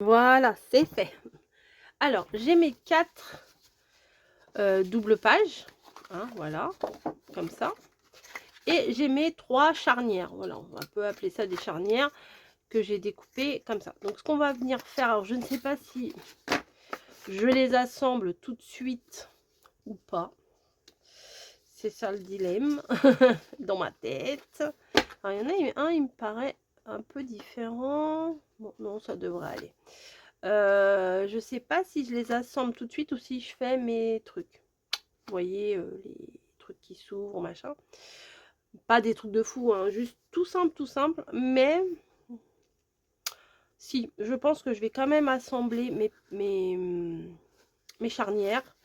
Voilà, c'est fait. Alors, j'ai mes 4 doubles pages, hein, voilà, comme ça. Et j'ai mes 3 charnières, voilà, on peut appeler ça des charnières que j'ai découpées comme ça. Donc, ce qu'on va venir faire, alors je ne sais pas si je les assemble tout de suite ou pas. C'est ça le dilemme dans ma tête. Alors, il y en a un, il me paraît un peu différent. Bon, non, ça devrait aller. Je sais pas si je les assemble tout de suite ou si je fais mes trucs. Vous voyez, les trucs qui s'ouvrent, machin. Pas des trucs de fou, hein, juste tout simple. Mais si, je pense que je vais quand même assembler mes charnières.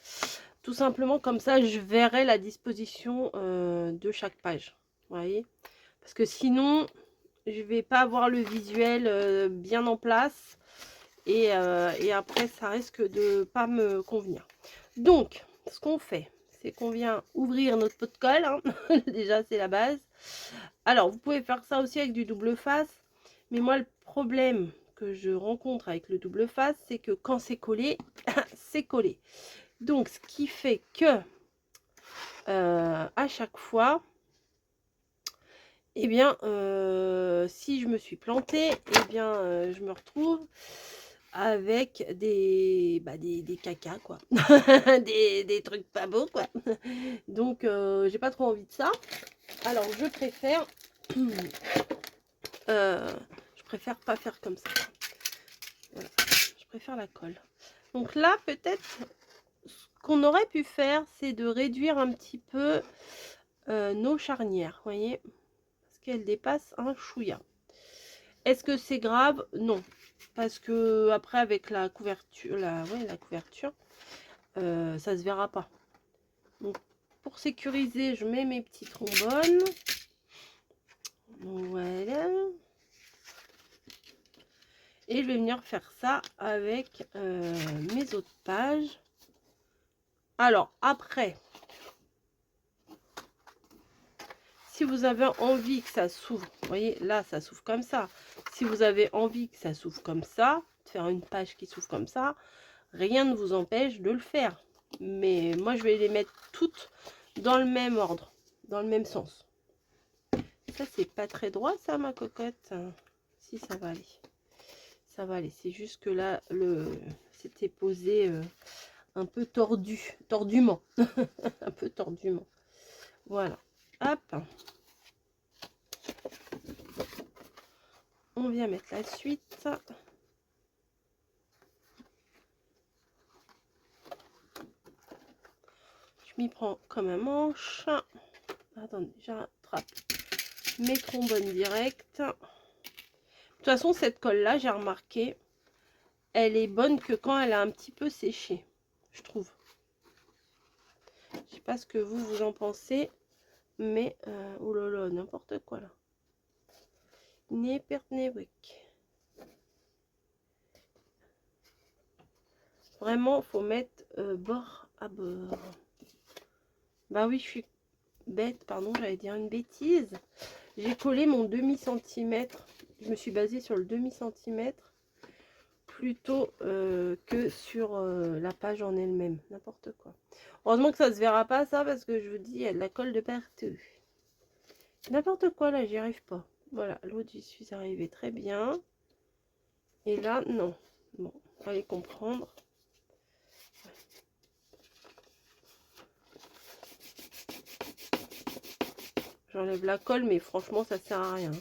Tout simplement, comme ça, je verrai la disposition de chaque page. Vous voyez? Parce que sinon, je vais pas avoir le visuel bien en place. Et après, ça risque de pas me convenir. Donc, ce qu'on fait, c'est qu'on vient ouvrir notre pot de colle. Hein. Déjà, c'est la base. Alors, vous pouvez faire ça aussi avec du double face. Mais moi, le problème que je rencontre avec le double face, c'est que quand c'est collé, c'est collé. Donc, ce qui fait que à chaque fois, eh bien, si je me suis plantée, eh bien, je me retrouve avec des cacas, quoi. des trucs pas beaux, quoi. Donc, j'ai pas trop envie de ça. Alors, je préfère pas faire comme ça. Voilà. Je préfère la colle. Donc là, peut-être, ce qu'on aurait pu faire, c'est de réduire un petit peu nos charnières, vous voyez, parce qu'elles dépassent un chouïa. Est-ce que c'est grave? Non, parce que après avec la couverture, la couverture, ça se verra pas. Donc pour sécuriser, je mets mes petits trombones. Voilà. Et je vais venir faire ça avec mes autres pages. Alors après, si vous avez envie que ça s'ouvre, vous voyez, là, ça s'ouvre comme ça. Si vous avez envie que ça s'ouvre comme ça, de faire une page qui s'ouvre comme ça, rien ne vous empêche de le faire. Mais moi, je vais les mettre toutes dans le même ordre, dans le même sens. Ça, c'est pas très droit, ça, ma cocotte. Si, ça va aller. Ça va aller. C'est juste que là, c'était posé un peu tordument. Un peu tordument. Voilà. Hop. On vient mettre la suite. Je m'y prends comme un manche. Attendez, j'attrape mes trombones directs. De toute façon, cette colle-là, j'ai remarqué, elle est bonne que quand elle a un petit peu séché, je trouve. Je sais pas ce que vous en pensez, mais oh là là, n'importe quoi là. Népertnébrique. Vraiment, faut mettre bord à bord. Bah oui, je suis bête, pardon, j'allais dire une bêtise. J'ai collé mon demi-centimètre. Je me suis basée sur le demi-centimètre plutôt que sur la page en elle-même. N'importe quoi. Heureusement que ça se verra pas ça, parce que je vous dis, il y a de la colle de partout. N'importe quoi là, j'y arrive pas. Voilà, l'autre j'y suis arrivée très bien. Et là, non. Bon, fallait comprendre. J'enlève la colle, mais franchement, ça sert à rien.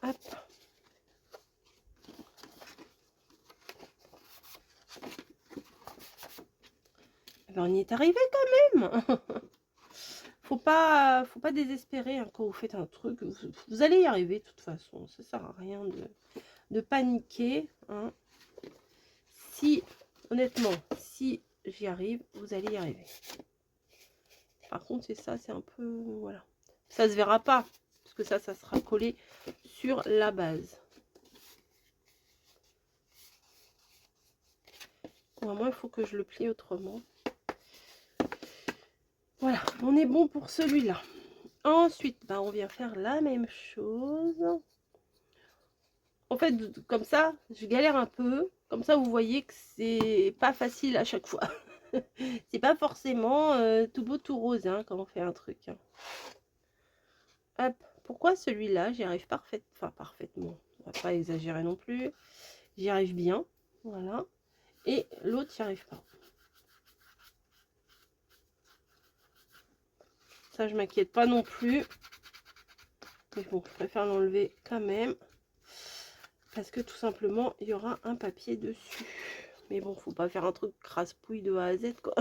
Hop. Eh ben, on y est arrivé quand même. Faut pas désespérer hein, quand vous faites un truc. Vous allez y arriver de toute façon. Ça sert à rien de paniquer. Hein. Si, honnêtement, si j'y arrive, vous allez y arriver. Par contre, c'est ça, c'est un peu... Voilà. Ça se verra pas. Parce que ça sera collé sur la base. Vraiment, il faut que je le plie autrement. Voilà, on est bon pour celui-là. Ensuite, bah, on vient faire la même chose. En fait, comme ça, je galère un peu. Comme ça, vous voyez que c'est pas facile à chaque fois. C'est pas forcément tout beau, tout rose hein, quand on fait un truc. Hein. Hop. Pourquoi celui-là, j'y arrive parfaitement. On va pas exagérer non plus. J'y arrive bien. Voilà. Et l'autre, n'y arrive pas. Ça, je m'inquiète pas non plus. Mais bon, je préfère l'enlever quand même. Parce que tout simplement, il y aura un papier dessus. Mais bon, faut pas faire un truc crasse-pouille de A à Z, quoi.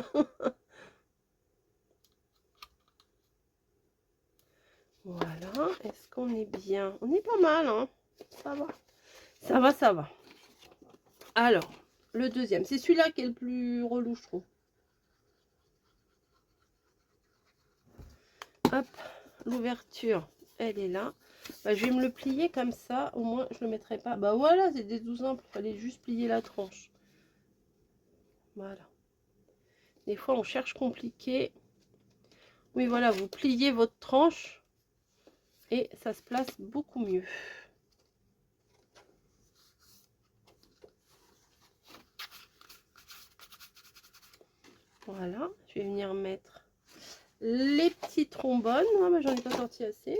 Voilà. Est-ce qu'on est bien? On est pas mal, hein. Ça va. Ça va, ça va. Alors, le deuxième. C'est celui-là qui est le plus relou, je trouve. Hop. L'ouverture, elle est là. Bah, je vais me le plier comme ça. Au moins, je le mettrai pas. Bah voilà, c'était tout simple. Il fallait juste plier la tranche. Voilà. Des fois, on cherche compliqué. Oui, voilà, vous pliez votre tranche et ça se place beaucoup mieux. Voilà, je vais venir mettre les petits trombones. Ah, bah, j'en ai pas sorti assez.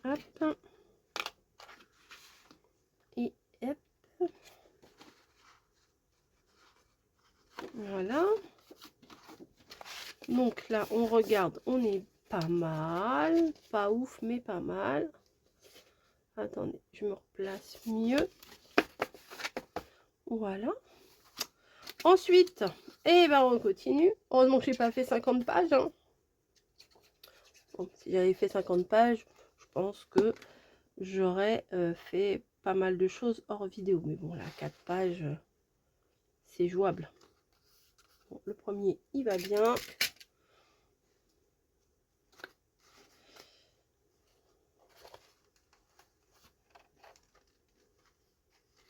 Hop. Et hop. Voilà. Donc là, on regarde, on est pas mal. Pas ouf, mais pas mal. Attendez, je me replace mieux. Voilà. Ensuite, et ben on continue. Heureusement que j'ai pas fait 50 pages. Hein. Bon, si j'avais fait 50 pages, je pense que j'aurais fait pas mal de choses hors vidéo. Mais bon, là, 4 pages, c'est jouable. Bon, le premier, il va bien.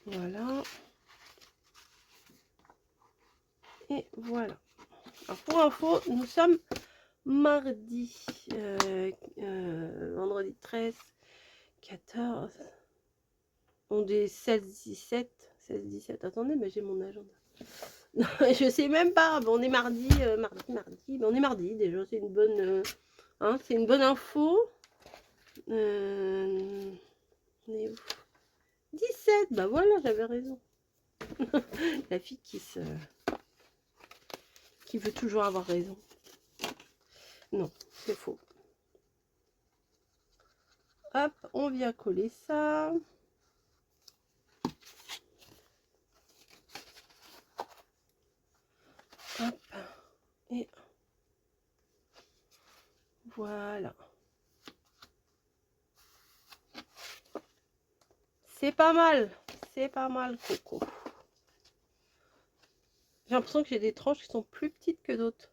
Voilà. Et voilà. Alors, pour info, nous sommes mardi, vendredi 13, 14, on est 16-17, 16-17, attendez, mais j'ai mon agenda. Je sais même pas, bon, on est mardi, mardi, on est mardi déjà, c'est une bonne, hein, c'est une bonne info. On est où? 17, bah voilà, j'avais raison. La fille qui veut toujours avoir raison. Non, c'est faux. Hop, on vient coller ça. Hop, et voilà. C'est pas mal, Coco. J'ai l'impression que j'ai des tranches qui sont plus petites que d'autres.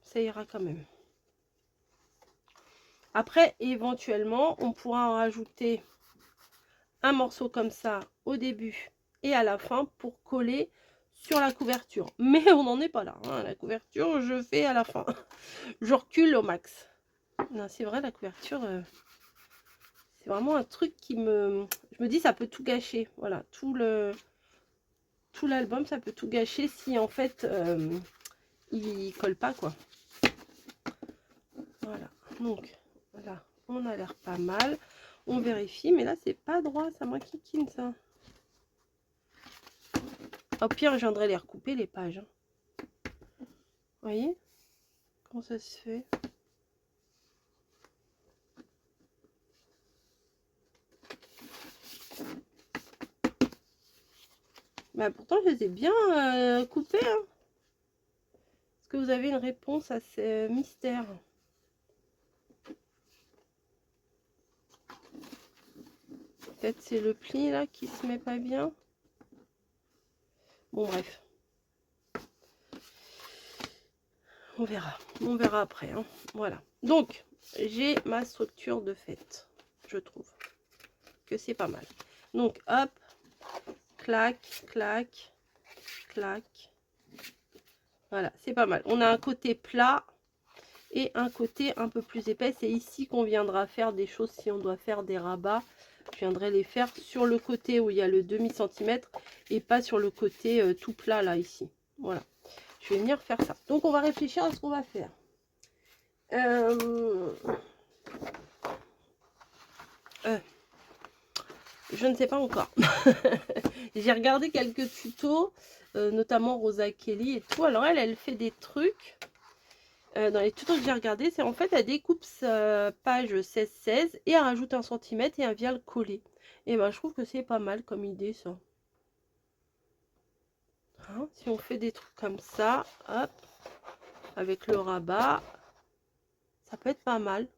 Ça ira quand même. Après, éventuellement, on pourra en rajouter un morceau comme ça au début et à la fin pour coller sur la couverture. Mais on n'en est pas là. Hein. La couverture, je fais à la fin. Je recule au max. Non, c'est vrai, la couverture, c'est vraiment un truc qui me... Je me dis, ça peut tout gâcher. Voilà, tout l'album, ça peut tout gâcher si en fait, il colle pas, quoi. Voilà, donc là, on a l'air pas mal. On vérifie, mais là, c'est pas droit, ça m'inquiétine, ça. Au pire, je viendrai les recouper, les pages. Hein. Vous voyez comment ça se fait? Bah, pourtant, je les ai bien coupées. Hein. Est-ce que vous avez une réponse à ce mystère? Peut-être c'est le pli, là, qui se met pas bien. Bon, bref. On verra après. Hein. Voilà. Donc, j'ai ma structure de fête. Je trouve que c'est pas mal. Donc, hop, clac, clac, clac, Voilà, c'est pas mal. On a un côté plat et un côté un peu plus épais. C'est ici qu'on viendra faire des choses. Si on doit faire des rabats, je viendrai les faire sur le côté où il y a le demi centimètre et pas sur le côté tout plat là ici. Voilà, je vais venir faire ça. Donc on va réfléchir à ce qu'on va faire. Je ne sais pas encore. J'ai regardé quelques tutos, notamment Rosa Kelly et tout. Alors elle fait des trucs. Dans les tutos que j'ai regardé, c'est en fait elle découpe sa page 16-16 et elle rajoute 1 centimètre et elle vient le coller. Et ben je trouve que c'est pas mal comme idée ça. Hein, si on fait des trucs comme ça, hop, avec le rabat, ça peut être pas mal.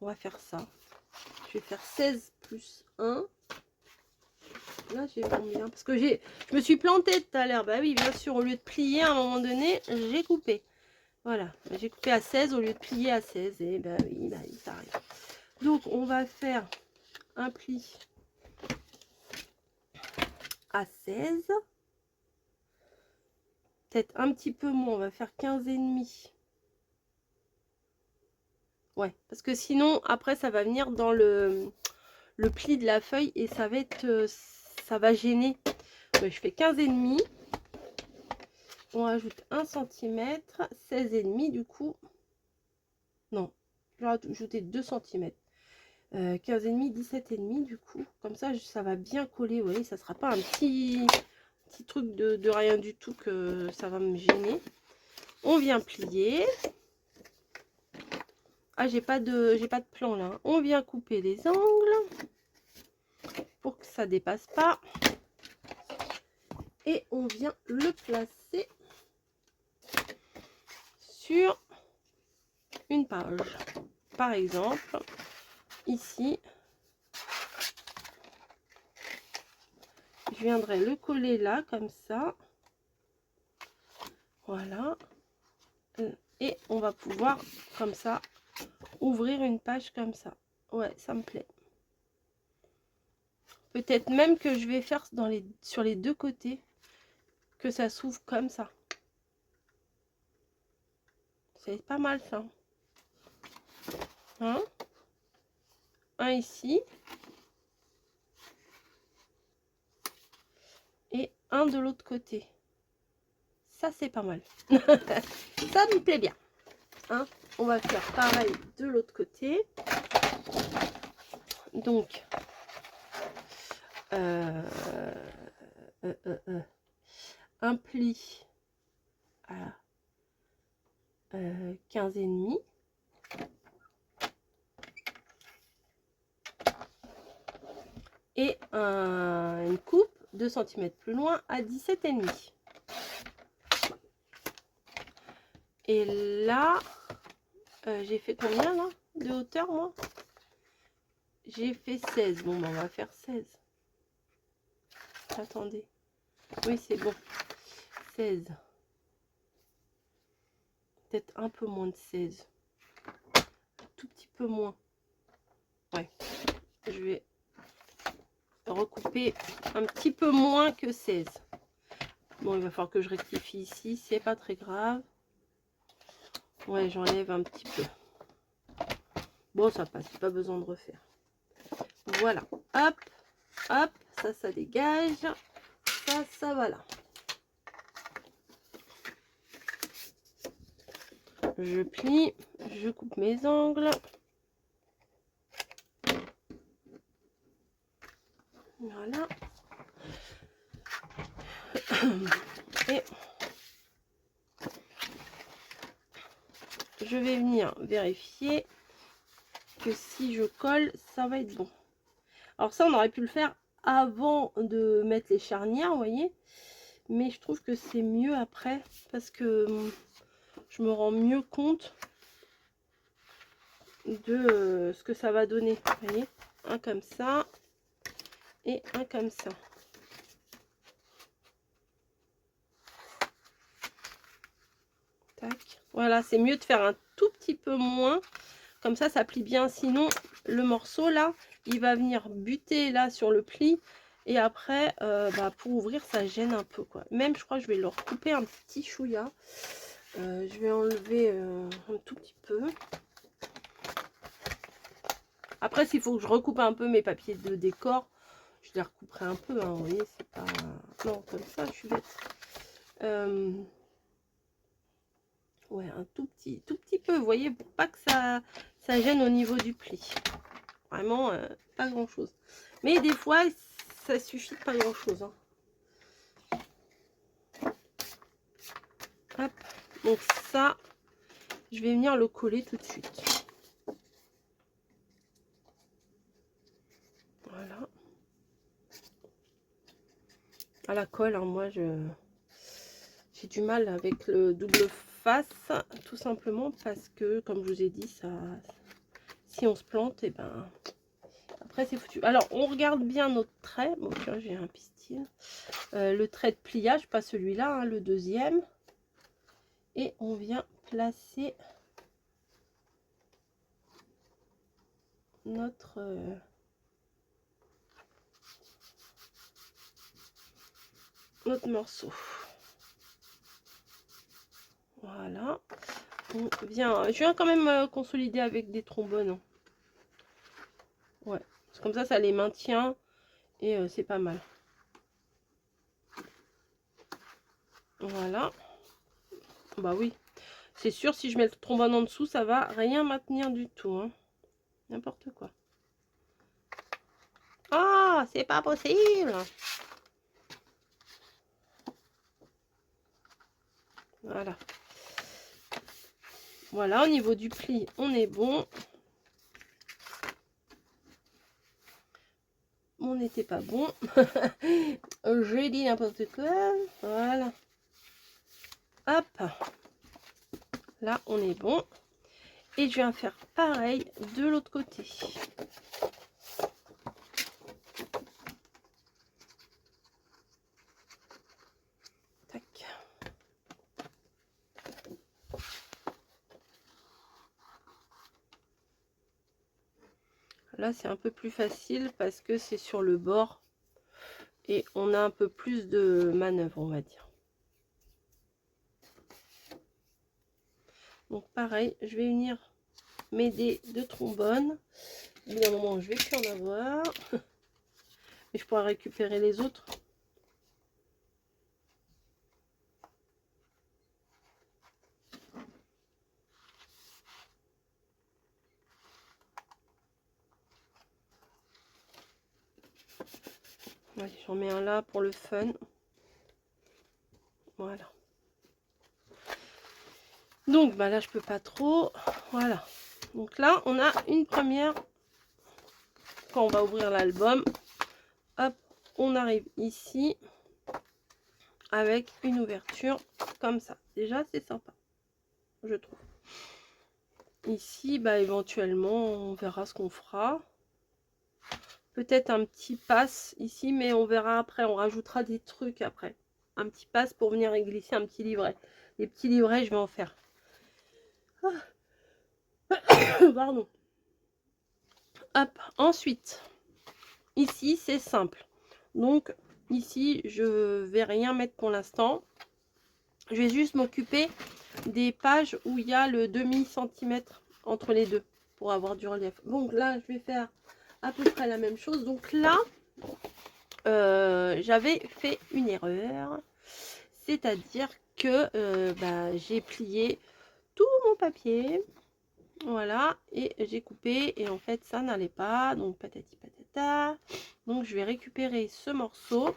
On va faire ça. Je vais faire 16 plus 1. Là j'ai combien? Parce que je me suis plantée tout à l'heure. Bah oui, bien sûr, au lieu de plier à un moment donné, j'ai coupé. Voilà, j'ai coupé à 16 au lieu de plier à 16. Et bah oui, ça arrive. Donc on va faire un pli à 16. Peut-être un petit peu moins, on va faire 15,5. Ouais, parce que sinon, après, ça va venir dans le pli de la feuille et ça va être, ça va gêner. Ouais, je fais 15,5. On rajoute 1 cm, 16,5 du coup. Non, je vais rajouter 2 cm. 15,5, 17,5 du coup. Comme ça va bien coller. Vous voyez, ça sera pas un petit truc de rien du tout que ça va me gêner. On vient plier. Ah, j'ai pas de plan là. On vient couper les angles pour que ça dépasse pas. Et on vient le placer sur une page. Par exemple, ici, je viendrai le coller là, comme ça. Voilà. Et on va pouvoir, comme ça, ouvrir une page comme ça. Ouais, ça me plaît. Peut-être même que je vais faire sur les deux côtés, que ça s'ouvre comme ça. C'est pas mal ça. Hein? Un ici. Et un de l'autre côté. Ça, c'est pas mal. Ça me plaît bien. Hein? On va faire pareil de l'autre côté. Donc, un pli à 15,5. Et une coupe 2 cm plus loin à 17,5. Et là, j'ai fait combien là de hauteur moi? J'ai fait 16. Bon, ben, on va faire 16. Attendez. Oui, c'est bon. 16. Peut-être un peu moins de 16. Un tout petit peu moins. Ouais. Je vais recouper un petit peu moins que 16. Bon, il va falloir que je rectifie ici. C'est pas très grave. Ouais, j'enlève un petit peu. Bon, ça passe. Pas besoin de refaire. Voilà. Hop. Hop. Ça dégage. Ça va là. Je plie, je coupe mes angles. Voilà. Et je vais venir vérifier que si je colle, ça va être bon. Alors ça, on aurait pu le faire avant de mettre les charnières, vous voyez. Mais je trouve que c'est mieux après parce que je me rends mieux compte de ce que ça va donner. Vous voyez, un comme ça et un comme ça. Tac. Voilà, c'est mieux de faire un tout petit peu moins. Comme ça plie bien. Sinon, le morceau là, il va venir buter là sur le pli. Et après, pour ouvrir, ça gêne un peu, quoi. Même, je crois que je vais leur couper un petit chouïa. Je vais enlever un tout petit peu. Après, s'il faut que je recoupe un peu mes papiers de décor, je les recouperai un peu, hein, vous voyez, c'est pas... Non, comme ça, je suis bête. Ouais, un tout petit peu, vous voyez, pour pas que ça gêne au niveau du pli. Vraiment, pas grand-chose. Mais des fois, ça suffit pas grand-chose. Hein. Hop, donc ça, je vais venir le coller tout de suite. Voilà. À la colle, hein, moi, j'ai du mal avec le double face, tout simplement parce que, comme je vous ai dit, ça, si on se plante, et ben, après c'est foutu. Alors, on regarde bien notre trait. Bon, tiens, j'ai un pistil. Le trait de pliage, pas celui-là, hein, le deuxième. Et on vient placer notre morceau. Voilà. On vient, je viens quand même consolider avec des trombones. Ouais, comme ça les maintient et c'est pas mal. Voilà. Bah oui, c'est sûr, si je mets le trombone en dessous, ça va rien maintenir du tout. Hein. N'importe quoi. Ah, c'est pas possible. Voilà. Voilà, au niveau du pli, on est bon. On n'était pas bon. J'ai dit n'importe quoi. Voilà. Hop. Là, on est bon. Et je viens faire pareil de l'autre côté. Tac. Là, c'est un peu plus facile parce que c'est sur le bord. Et on a un peu plus de manœuvre, on va dire. Donc pareil, je vais venir m'aider de trombone. Il y a un moment où je vais plus en avoir. Mais je pourrais récupérer les autres. Allez, j'en mets un là pour le fun. Voilà. Donc là je peux pas trop. Voilà. Donc là on a une première. Quand on va ouvrir l'album, hop, on arrive ici avec une ouverture comme ça. Déjà c'est sympa, je trouve. Ici, éventuellement on verra ce qu'on fera. Peut-être un petit passe ici, mais on verra après, on rajoutera des trucs après. Un petit passe pour venir glisser un petit livret. Les petits livrets, je vais en faire. Ah. Pardon. Hop, ensuite, ici, c'est simple. Donc, ici, je vais rien mettre pour l'instant. Je vais juste m'occuper des pages où il y a le demi-centimètre entre les deux pour avoir du relief. Donc là, je vais faire à peu près la même chose. Donc là, j'avais fait une erreur. C'est-à-dire que j'ai plié tout mon papier. Voilà, et j'ai coupé et en fait ça n'allait pas, donc patati patata. Donc je vais récupérer ce morceau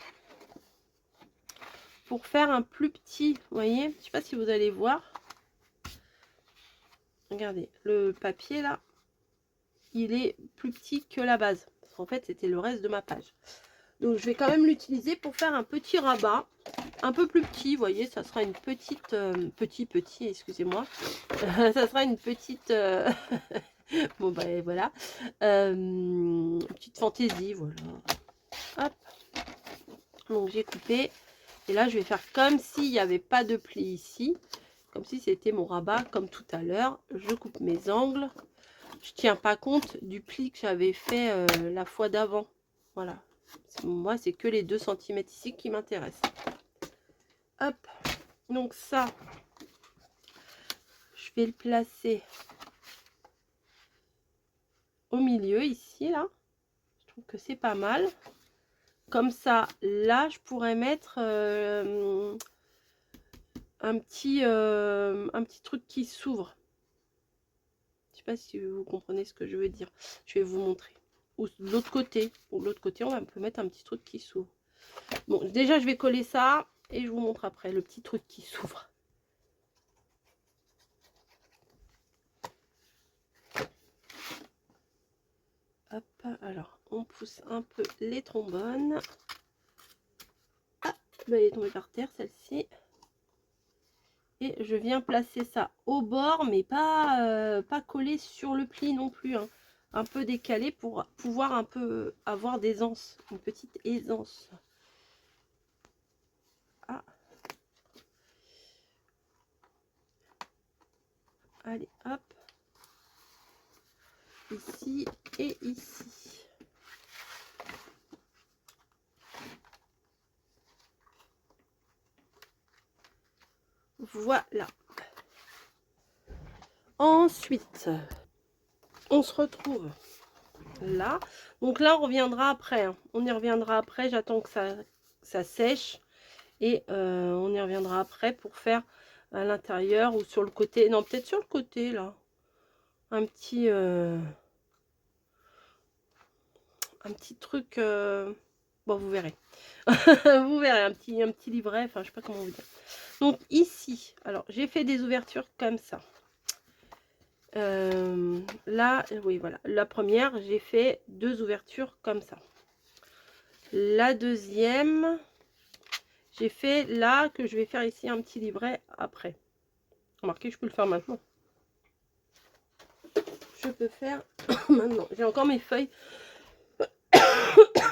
pour faire un plus petit, vous voyez, je sais pas si vous allez voir. Regardez, le papier là, il est plus petit que la base, parce qu'en fait c'était le reste de ma page. Donc je vais quand même l'utiliser pour faire un petit rabat, un peu plus petit, vous voyez, ça sera une petite, excusez-moi, ça sera une petite, bon voilà, petite fantaisie, voilà. Hop, donc j'ai coupé, et là je vais faire comme s'il n'y avait pas de pli ici, comme si c'était mon rabat, comme tout à l'heure. Je coupe mes angles, je tiens pas compte du pli que j'avais fait la fois d'avant, voilà. Moi, c'est que les 2 cm ici qui m'intéressent. Hop, donc ça, je vais le placer au milieu ici, là. Je trouve que c'est pas mal. Comme ça, là, je pourrais mettre un petit truc qui s'ouvre. Je sais pas si vous comprenez ce que je veux dire. Je vais vous montrer. Ou de l'autre côté. Ou de l'autre côté, on peut mettre un petit truc qui s'ouvre. Bon, déjà, je vais coller ça et je vous montre après le petit truc qui s'ouvre. Hop, alors, on pousse un peu les trombones. Ah, elle est tombée par terre, celle-ci. Et je viens placer ça au bord, mais pas collé sur le pli non plus. Hein. Un peu décalé pour pouvoir un peu avoir des anses, une petite aisance. Ah. Allez, hop. Ici et ici. Voilà. Ensuite, on se retrouve là. Donc là, on reviendra après. Hein. On y reviendra après. J'attends que ça sèche. Et on y reviendra après pour faire à l'intérieur ou sur le côté. Non, peut-être sur le côté, là. Un petit truc. Bon, vous verrez. Vous verrez, un petit livret. Enfin, je sais pas comment vous dire. Donc ici, alors j'ai fait des ouvertures comme ça. Là, oui, voilà. La première, j'ai fait 2 ouvertures comme ça. La deuxième, j'ai fait là que je vais faire ici un petit livret après. Remarquez, je peux le faire maintenant. Je peux faire maintenant. J'ai encore mes feuilles,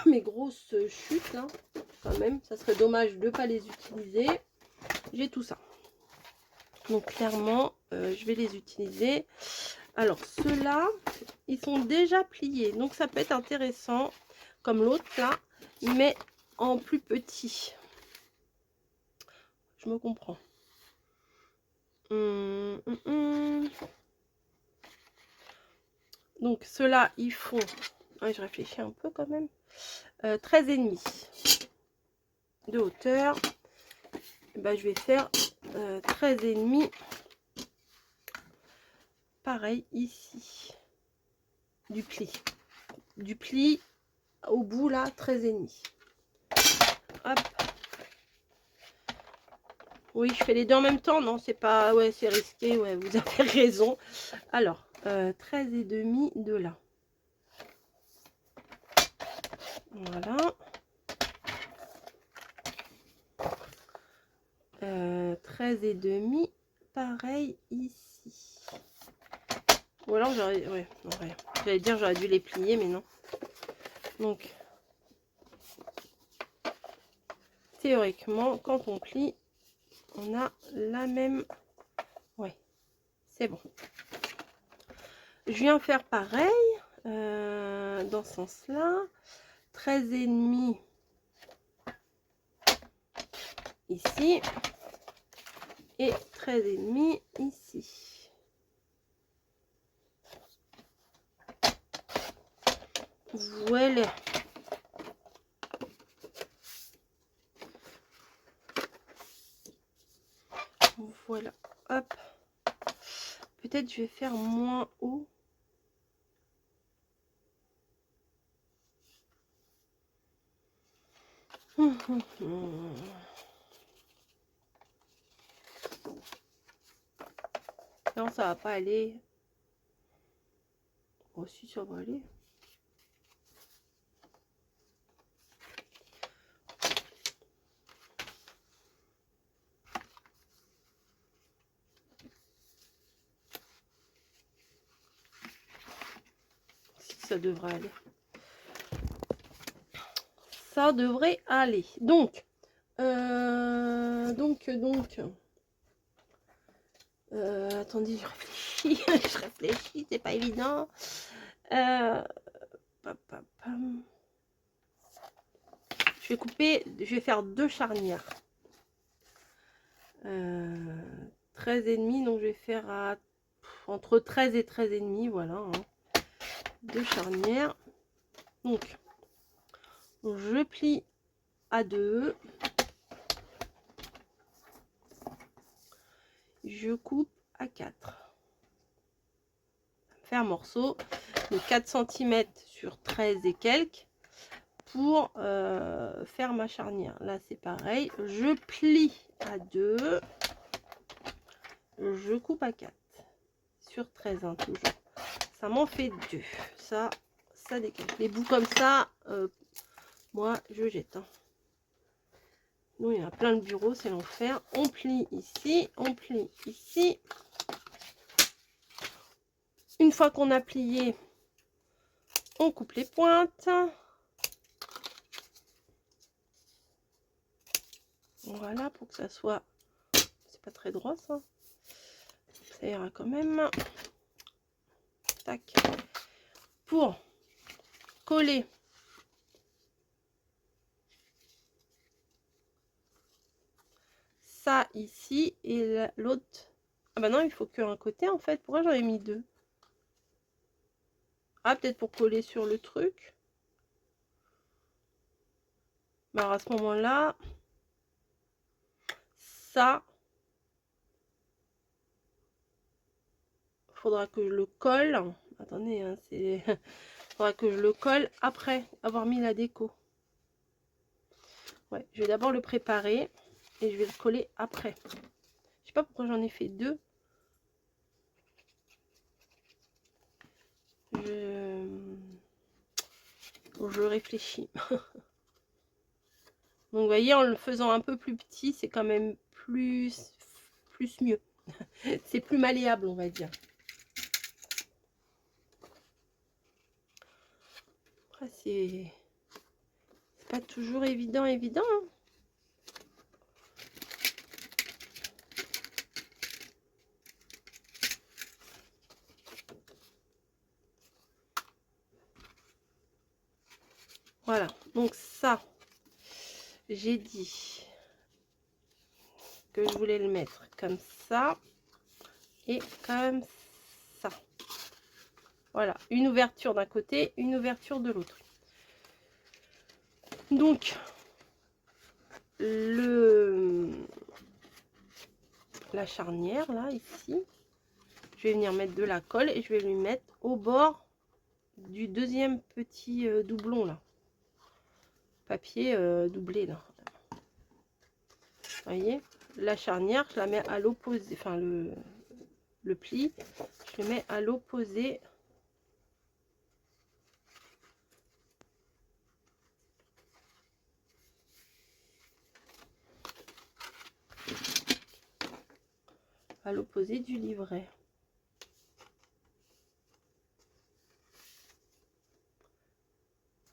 mes grosses chutes là, quand même. Ça serait dommage de ne pas les utiliser. J'ai tout ça. Donc clairement, je vais les utiliser. Alors ceux-là, ils sont déjà pliés. Donc ça peut être intéressant, comme l'autre là, mais en plus petit. Je me comprends. Donc ceux-là, ils font... Ouais, je réfléchis un peu quand même. 13,5 de hauteur. Et ben, je vais faire 13,5. Pareil ici. Du pli. Du pli au bout là, 13,5. Hop. Oui, je fais les deux en même temps. Non, c'est pas... Ouais, c'est risqué. Ouais, vous avez raison. Alors, 13,5 de là. Voilà. 13,5. Pareil ici. Ou alors j'aurais... Ouais, non, rien. J'allais dire j'aurais dû les plier, mais non. Donc, théoriquement, quand on plie, on a la même... Ouais, c'est bon. Je viens faire pareil dans ce sens-là. 13,5 ici. Et 13,5 ici. Voilà. Voilà. Hop. Peut-être je vais faire moins haut. Non, ça va pas aller. Oh, si, ça va aller. Si, ça devrait aller. Ça devrait aller. Donc, attendez, je réfléchis. Je réfléchis, c'est pas évident. vais couper, je vais faire 2 charnières. 13,5, donc je vais faire à entre 13 et 13,5, voilà, hein. 2 charnières. Donc je plie à 2, je coupe à 4, faire un morceau de 4 cm sur 13 et quelques pour faire ma charnière. Là c'est pareil, je plie à 2, je coupe à 4 sur 13, hein, toujours. Ça m'en fait 2, ça dégage. Les bouts comme ça, moi je jette, hein. Nous il y a plein de bureaux, c'est l'enfer. On plie ici, on plie ici. Une fois qu'on a plié, on coupe les pointes. Voilà, pour que ça soit, c'est pas très droit ça, ça ira quand même. Tac. Pour coller ça ici et l'autre. Ah bah non, il faut qu'un côté en fait. Pourquoi j'en ai mis 2? Ah, peut-être pour coller sur le truc. Bah alors à ce moment-là, ça, faudra que je le colle. Attendez, hein, c'est faudra que je le colle après avoir mis la déco. Ouais, je vais d'abord le préparer et je vais le coller après. Je sais pas pourquoi j'en ai fait 2. Je réfléchis. Donc vous voyez, en le faisant un peu plus petit, c'est quand même plus mieux. C'est plus malléable, on va dire. Après, c'est pas toujours évident, hein. Voilà, donc ça, j'ai dit que je voulais le mettre comme ça et comme ça. Voilà, une ouverture d'un côté, une ouverture de l'autre. Donc, la charnière, là, ici, je vais venir mettre de la colle et je vais lui mettre au bord du deuxième petit doublon, là. Papier doublé, là. Vous voyez, la charnière, je la mets à l'opposé, enfin, le pli, je le mets à l'opposé. À l'opposé du livret.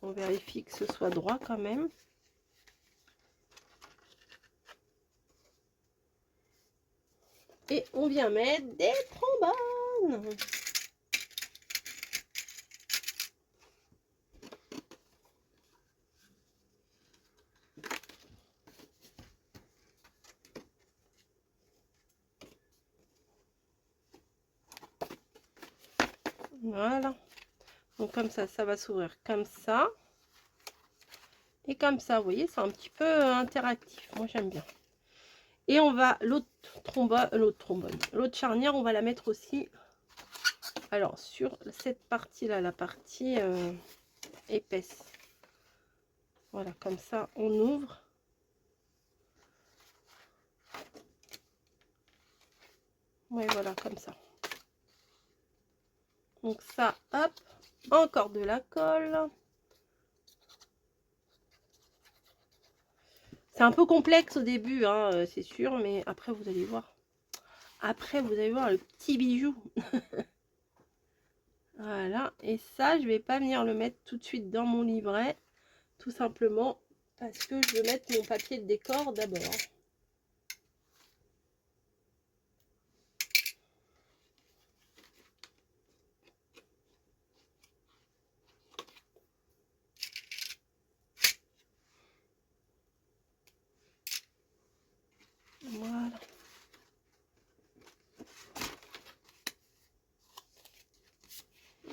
On vérifie que ce soit droit quand même. Et on vient mettre des trombones. Voilà. Donc comme ça va s'ouvrir comme ça. Et comme ça, vous voyez, c'est un petit peu interactif. Moi, j'aime bien. Et on va, l'autre charnière, on va la mettre aussi. Alors, sur cette partie-là, la partie épaisse. Voilà, comme ça, on ouvre. Ouais, voilà, comme ça. Donc ça, hop, encore de la colle. C'est un peu complexe au début, hein, c'est sûr, mais après, vous allez voir. Après, vous allez voir le petit bijou. Voilà, et ça, je vais pas venir le mettre tout de suite dans mon livret, tout simplement parce que je vais mettre mon papier de décor d'abord.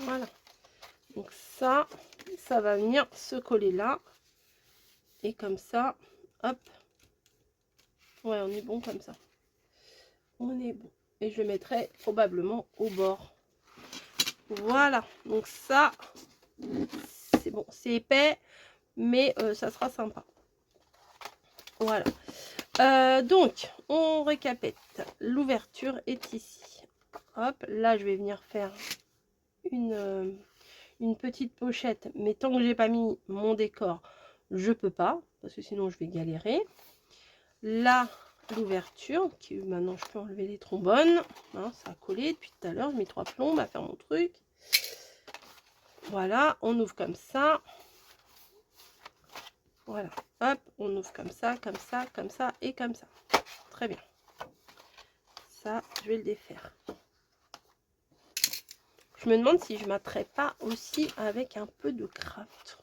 Voilà. Donc ça va venir se coller là. Et comme ça, hop. Ouais, on est bon comme ça. On est bon. Et je le mettrai probablement au bord. Voilà. Donc ça, c'est bon. C'est épais, mais ça sera sympa. Voilà. Donc, on récapitule. L'ouverture est ici. Hop, là, je vais venir faire une petite pochette. Mais tant que j'ai pas mis mon décor, je peux pas. Parce que sinon, je vais galérer. Là, l'ouverture, qui maintenant, je peux enlever les trombones. Hein, ça a collé depuis tout à l'heure. J'ai mis 3 plombs à faire mon truc. Voilà, on ouvre comme ça. Voilà, hop, on ouvre comme ça, comme ça, comme ça et comme ça. Très bien. Ça, je vais le défaire. Je me demande si je ne m'attrape pas aussi avec un peu de craft.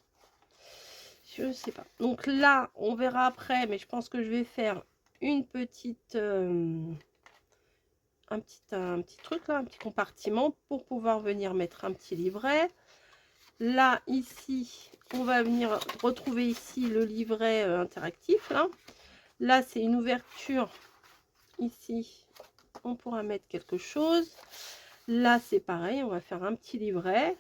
Je ne sais pas. Donc là, on verra après, mais je pense que je vais faire une petite... un petit truc là, un petit compartiment pour pouvoir venir mettre un petit livret. Là, ici, on va venir retrouver ici le livret interactif. Là, c'est une ouverture. Ici, on pourra mettre quelque chose. Là, c'est pareil, on va faire un petit livret.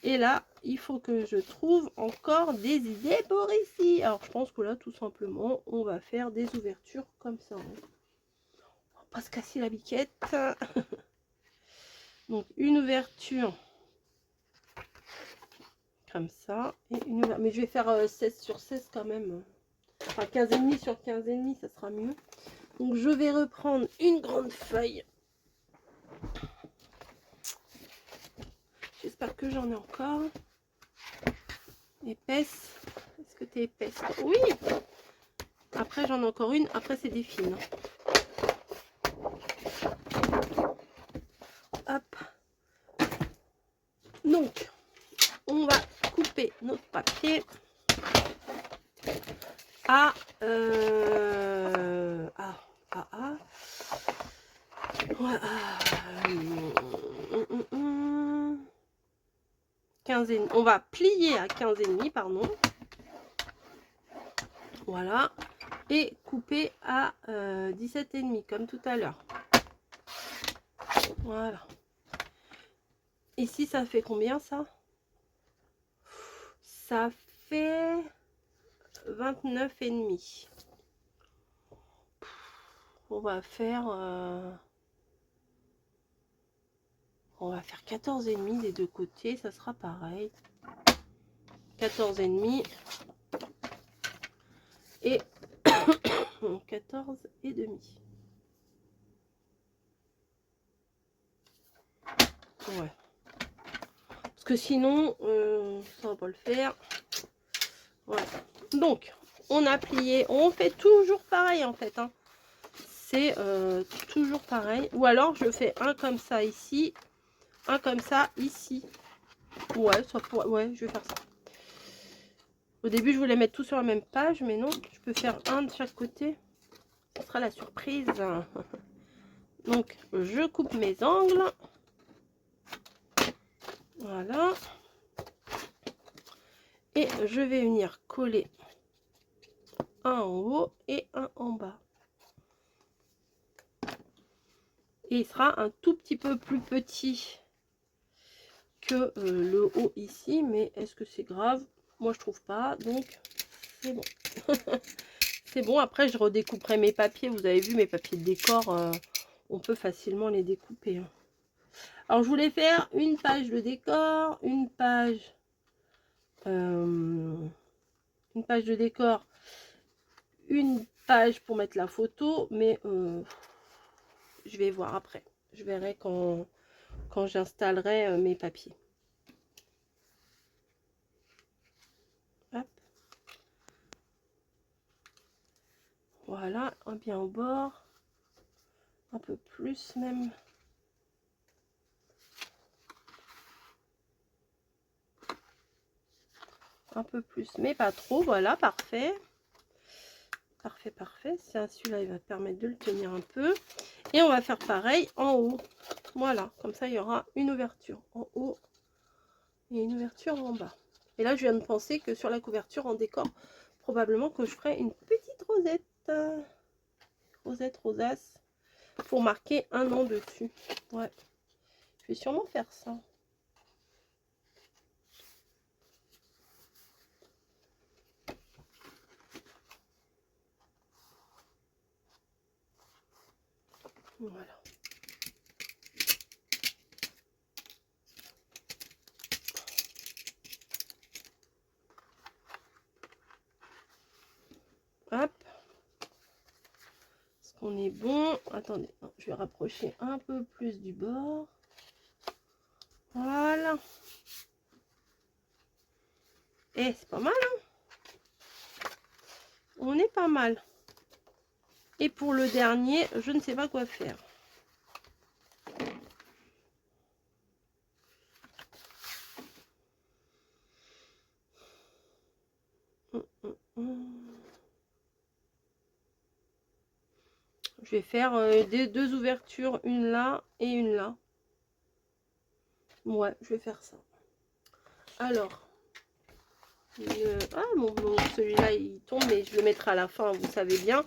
Et là, il faut que je trouve encore des idées pour ici. Alors, je pense que là, tout simplement, on va faire des ouvertures comme ça. On va pas se casser la biquette. Donc, une ouverture comme ça. Et une ouverture. Mais je vais faire 16 sur 16 quand même. Enfin, 15,5 sur 15,5, ça sera mieux. Donc, je vais reprendre une grande feuille. J'espère que j'en ai encore. Épaisse. Est-ce que tu es épaisse? Oui. Après, j'en ai encore une. Après, c'est des fines. Hop. Donc, on va couper notre papier à... 15 et... On va plier à 15,5, pardon. Voilà. Et couper à 17,5, comme tout à l'heure. Voilà. Ici, ça fait combien, ça? Ça fait 29,5. On va faire... on va faire 14,5 des deux côtés, ça sera pareil. 14,5 et 14,5. Ouais. Parce que sinon, ça va pas le faire. Voilà. Donc, on a plié. On fait toujours pareil en fait. Hein. C'est toujours pareil. Ou alors, je fais un comme ça ici. Un comme ça ici. Ouais, ça pourrait... ouais, je vais faire ça. Au début, je voulais mettre tout sur la même page, mais non, je peux faire un de chaque côté. Ce sera la surprise. Donc, je coupe mes angles. Voilà. Et je vais venir coller un en haut et un en bas. Et il sera un tout petit peu plus petit que le haut ici, mais est-ce que c'est grave? Moi, je trouve pas, donc c'est bon. C'est bon, après, je redécouperai mes papiers. Vous avez vu, mes papiers de décor, on peut facilement les découper. Hein. Alors, je voulais faire une page de décor, une page de décor, une page pour mettre la photo, mais je vais voir après. Je verrai quand j'installerai mes papiers. Hop. Voilà, bien au bord. Un peu plus même. Un peu plus, mais pas trop. Voilà, parfait. Parfait, parfait. Celui-là, il va permettre de le tenir un peu. Et on va faire pareil en haut. Voilà, comme ça, il y aura une ouverture en haut et une ouverture en bas. Et là, je viens de penser que sur la couverture en décor, probablement que je ferai une petite rosette. Rosette, rosace. Pour marquer un nom dessus. Ouais. Je vais sûrement faire ça. Voilà. Hop. Est-ce qu'on est bon? Attendez, je vais rapprocher un peu plus du bord. Voilà. Et c'est pas mal, hein? On est pas mal. Et pour le dernier, je ne sais pas quoi faire. Je vais faire des deux ouvertures, une là et une là. Ouais, je vais faire ça. Alors, ah bon, celui-là il tombe, mais je le mettrai à la fin, vous savez bien.